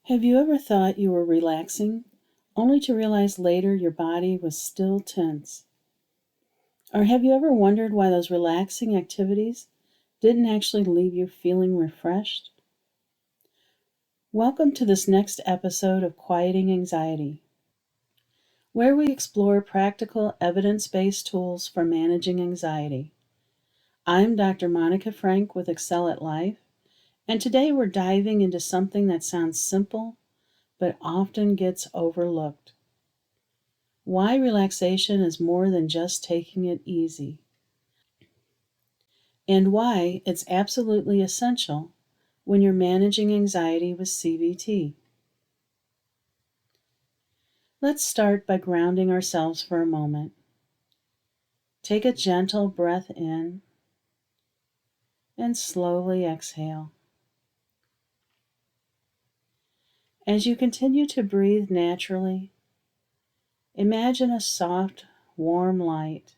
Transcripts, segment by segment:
Have you ever thought you were relaxing, only to realize later your body was still tense? Or have you ever wondered why those relaxing activities didn't actually leave you feeling refreshed? Welcome to this next episode of Quieting Anxiety, where we explore practical evidence-based tools for managing anxiety. I'm Dr. Monica Frank with Excel at Life, and today we're diving into something that sounds simple but often gets overlooked. Why relaxation is more than just taking it easy, and why it's absolutely essential when you're managing anxiety with CBT. Let's start by grounding ourselves for a moment. Take a gentle breath in and slowly exhale. As you continue to breathe naturally, imagine a soft, warm light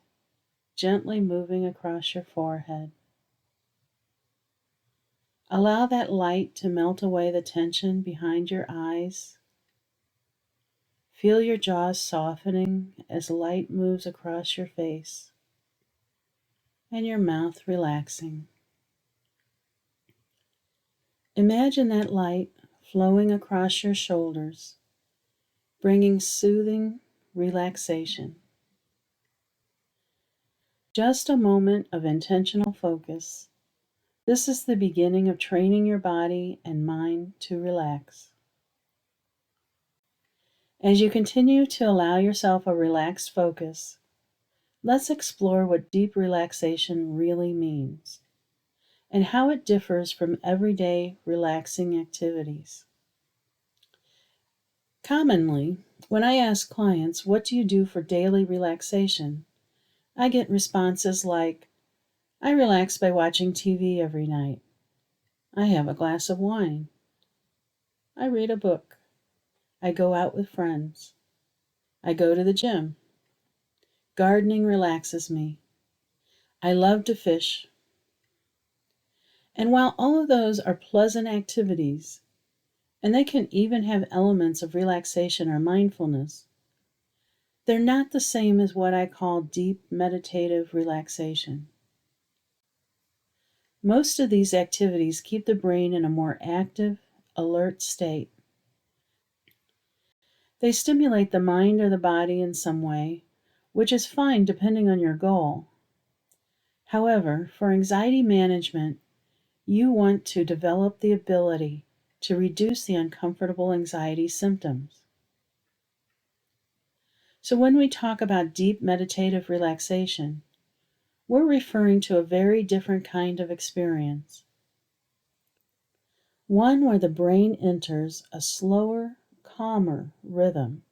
gently moving across your forehead. Allow that light to melt away the tension behind your eyes. Feel your jaws softening as light moves across your face and your mouth relaxing. Imagine that light flowing across your shoulders, bringing soothing relaxation. Just a moment of intentional focus. This is the beginning of training your body and mind to relax. As you continue to allow yourself a relaxed focus, let's explore what deep relaxation really means and how it differs from everyday relaxing activities. Commonly, when I ask clients, "What do you do for daily relaxation?" I get responses like, "I relax by watching TV every night. I have a glass of wine. I read a book. I go out with friends. I go to the gym. Gardening relaxes me. I love to fish." And while all of those are pleasant activities, and they can even have elements of relaxation or mindfulness, they're not the same as what I call deep meditative relaxation. Most of these activities keep the brain in a more active, alert state. They stimulate the mind or the body in some way, which is fine depending on your goal. However, for anxiety management, you want to develop the ability to reduce the uncomfortable anxiety symptoms. So when we talk about deep meditative relaxation, we're referring to a very different kind of experience. One where the brain enters a slower, calmer rhythm,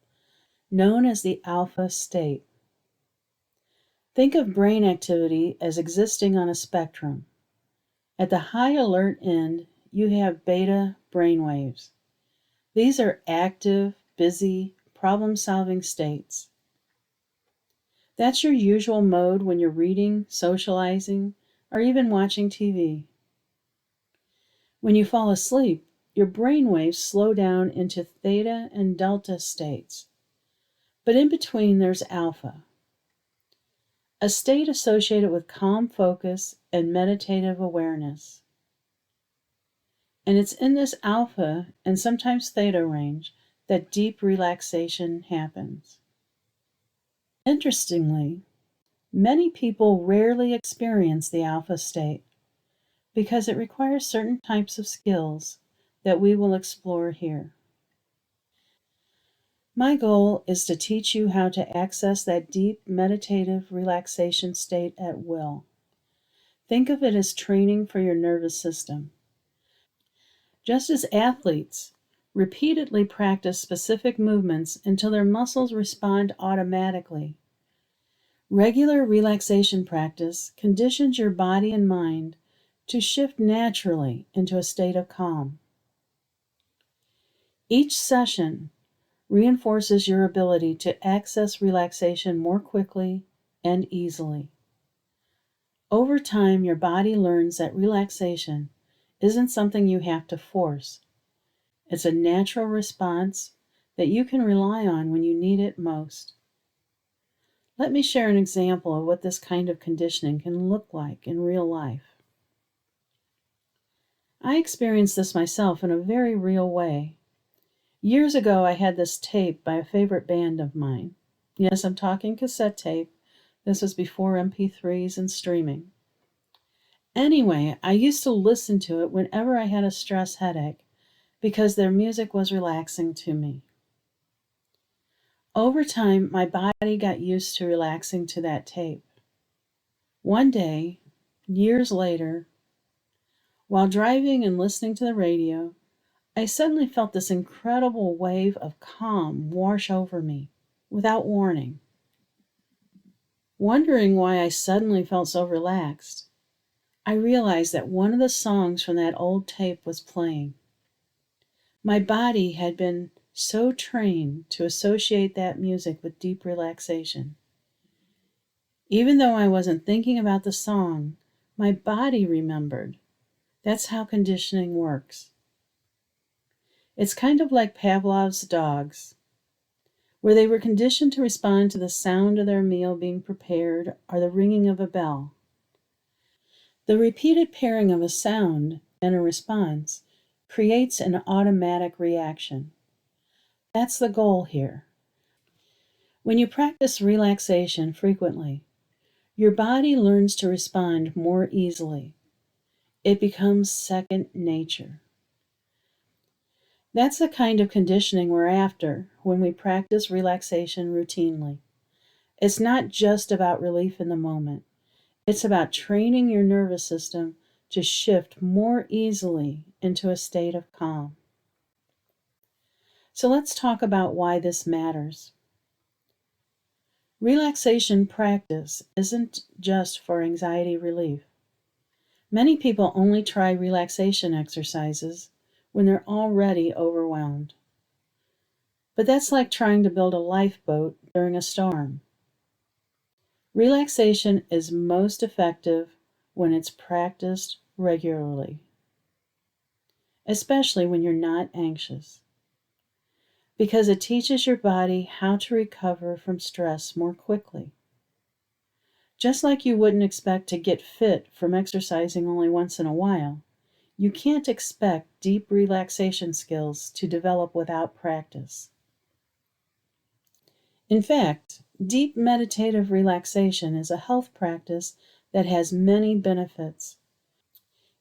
known as the alpha state. Think of brain activity as existing on a spectrum. At the high alert end, you have beta brainwaves. These are active, busy, problem-solving states. That's your usual mode when you're reading, socializing, or even watching TV. When you fall asleep, your brainwaves slow down into theta and delta states. But in between, there's alpha, a state associated with calm focus and meditative awareness. And it's in this alpha and sometimes theta range that deep relaxation happens. Interestingly, many people rarely experience the alpha state because it requires certain types of skills that we will explore here. My goal is to teach you how to access that deep meditative relaxation state at will. Think of it as training for your nervous system. Just as athletes repeatedly practice specific movements until their muscles respond automatically, regular relaxation practice conditions your body and mind to shift naturally into a state of calm. Each session reinforces your ability to access relaxation more quickly and easily. Over time, your body learns that relaxation isn't something you have to force. It's a natural response that you can rely on when you need it most. Let me share an example of what this kind of conditioning can look like in real life. I experienced this myself in a very real way. Years ago, I had this tape by a favorite band of mine. Yes, I'm talking cassette tape. This was before MP3s and streaming. Anyway, I used to listen to it whenever I had a stress headache because their music was relaxing to me. Over time, my body got used to relaxing to that tape. One day, years later, while driving and listening to the radio, I suddenly felt this incredible wave of calm wash over me without warning. Wondering why I suddenly felt so relaxed, I realized that one of the songs from that old tape was playing. My body had been so trained to associate that music with deep relaxation. Even though I wasn't thinking about the song, my body remembered. That's how conditioning works. It's kind of like Pavlov's dogs, where they were conditioned to respond to the sound of their meal being prepared or the ringing of a bell. The repeated pairing of a sound and a response creates an automatic reaction. That's the goal here. When you practice relaxation frequently, your body learns to respond more easily. It becomes second nature. That's the kind of conditioning we're after when we practice relaxation routinely. It's not just about relief in the moment. It's about training your nervous system to shift more easily into a state of calm. So let's talk about why this matters. Relaxation practice isn't just for anxiety relief. Many people only try relaxation exercises when they're already overwhelmed. But that's like trying to build a lifeboat during a storm. Relaxation is most effective when it's practiced regularly, especially when you're not anxious, because it teaches your body how to recover from stress more quickly. Just like you wouldn't expect to get fit from exercising only once in a while, you can't expect deep relaxation skills to develop without practice. In fact, deep meditative relaxation is a health practice that has many benefits.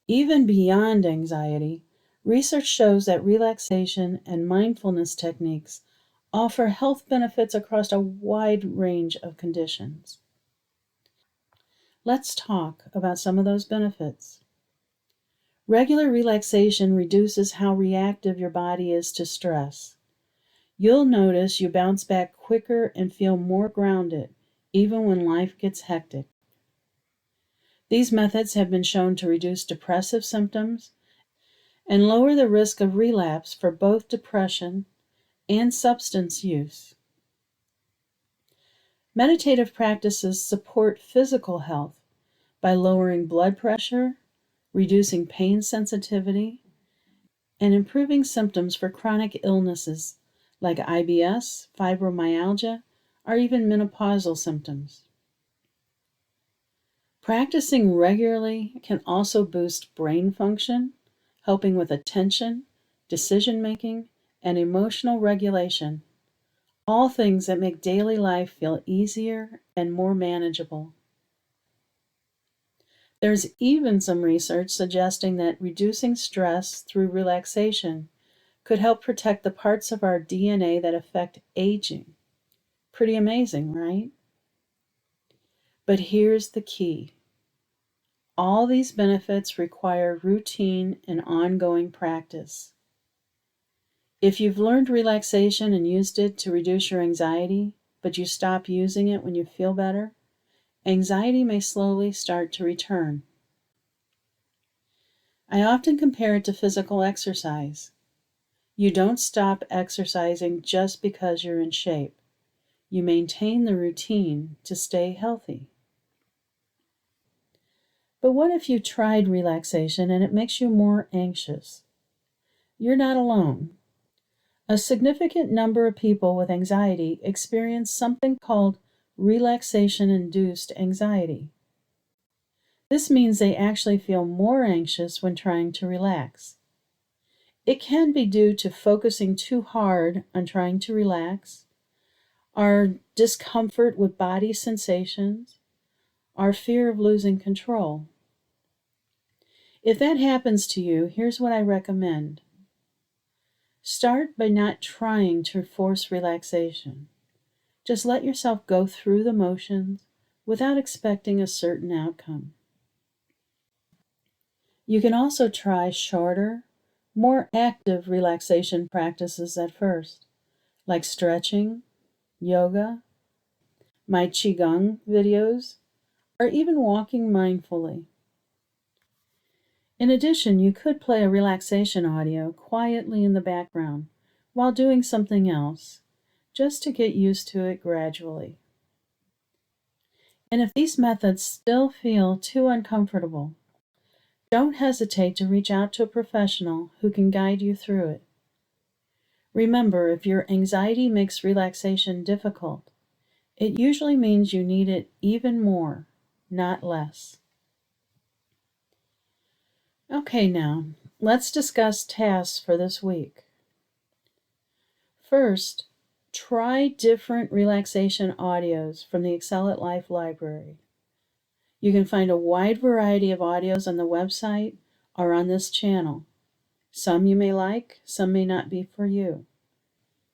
Even beyond anxiety, research shows that relaxation and mindfulness techniques offer health benefits across a wide range of conditions. Let's talk about some of those benefits. Regular relaxation reduces how reactive your body is to stress. You'll notice you bounce back quicker and feel more grounded, even when life gets hectic. These methods have been shown to reduce depressive symptoms and lower the risk of relapse for both depression and substance use. Meditative practices support physical health by lowering blood pressure, reducing pain sensitivity, and improving symptoms for chronic illnesses like IBS, fibromyalgia, or even menopausal symptoms. Practicing regularly can also boost brain function, helping with attention, decision making, and emotional regulation, all things that make daily life feel easier and more manageable. There's even some research suggesting that reducing stress through relaxation could help protect the parts of our DNA that affect aging. Pretty amazing, right? But here's the key. All these benefits require routine and ongoing practice. If you've learned relaxation and used it to reduce your anxiety, but you stop using it when you feel better, anxiety may slowly start to return. I often compare it to physical exercise. You don't stop exercising just because you're in shape. You maintain the routine to stay healthy. But what if you tried relaxation and it makes you more anxious? You're not alone. A significant number of people with anxiety experience something called relaxation-induced anxiety. This means they actually feel more anxious when trying to relax. It can be due to focusing too hard on trying to relax, our discomfort with body sensations, our fear of losing control. If that happens to you, here's what I recommend. Start by not trying to force relaxation. Just let yourself go through the motions without expecting a certain outcome. You can also try shorter, more active relaxation practices at first, like stretching, yoga, my Qigong videos, or even walking mindfully. In addition, you could play a relaxation audio quietly in the background while doing something else, just to get used to it gradually. And if these methods still feel too uncomfortable, don't hesitate to reach out to a professional who can guide you through it. Remember, if your anxiety makes relaxation difficult, it usually means you need it even more, not less. Okay, now, let's discuss tasks for this week. First, try different relaxation audios from the Excel at Life library. You can find a wide variety of audios on the website or on this channel. Some you may like, some may not be for you.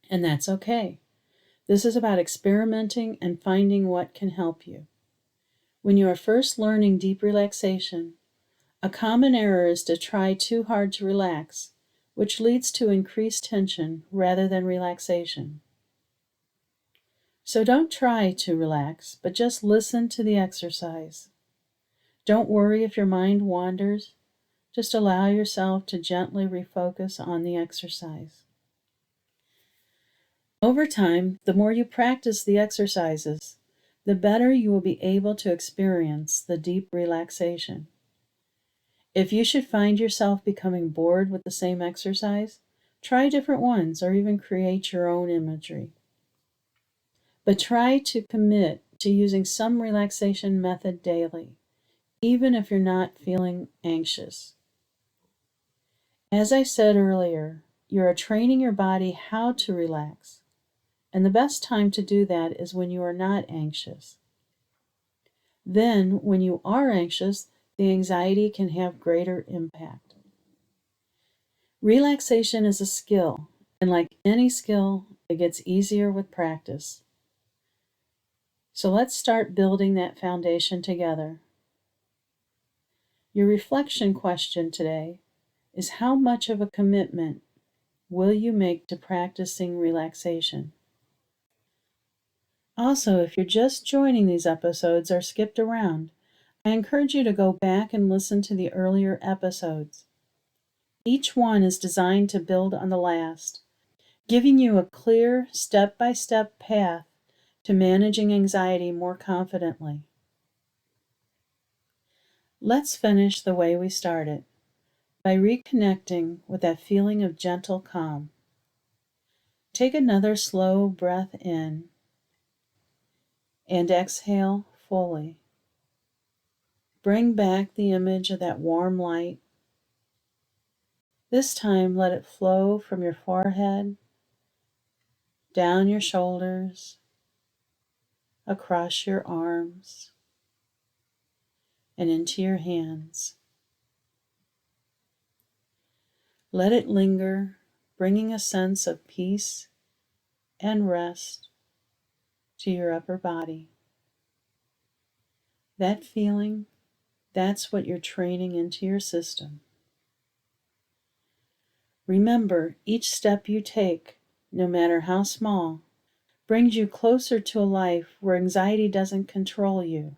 And that's okay. This is about experimenting and finding what can help you. When you are first learning deep relaxation, a common error is to try too hard to relax, which leads to increased tension rather than relaxation. So don't try to relax, but just listen to the exercise. Don't worry if your mind wanders. Just allow yourself to gently refocus on the exercise. Over time, the more you practice the exercises, the better you will be able to experience the deep relaxation. If you should find yourself becoming bored with the same exercise, try different ones or even create your own imagery. But try to commit to using some relaxation method daily, even if you're not feeling anxious. As I said earlier, you are training your body how to relax, and the best time to do that is when you are not anxious. Then, when you are anxious, the anxiety can have greater impact. Relaxation is a skill, and like any skill, it gets easier with practice. So let's start building that foundation together. Your reflection question today is, how much of a commitment will you make to practicing relaxation? Also, if you're just joining these episodes or skipped around, I encourage you to go back and listen to the earlier episodes. Each one is designed to build on the last, giving you a clear step-by-step path to managing anxiety more confidently. Let's finish the way we started, by reconnecting with that feeling of gentle calm. Take another slow breath in and exhale fully. Bring back the image of that warm light. This time, let it flow from your forehead, down your shoulders, across your arms, and into your hands. Let it linger, bringing a sense of peace and rest to your upper body. That feeling, that's what you're training into your system. Remember, each step you take, no matter how small, brings you closer to a life where anxiety doesn't control you,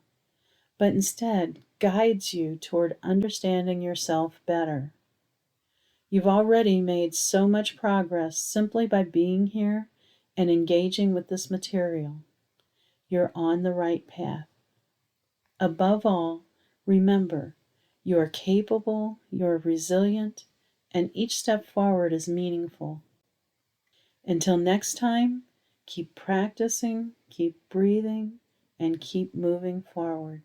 but instead guides you toward understanding yourself better. You've already made so much progress simply by being here and engaging with this material. You're on the right path. Above all, remember, you are capable, you are resilient, and each step forward is meaningful. Until next time, keep practicing, keep breathing, and keep moving forward.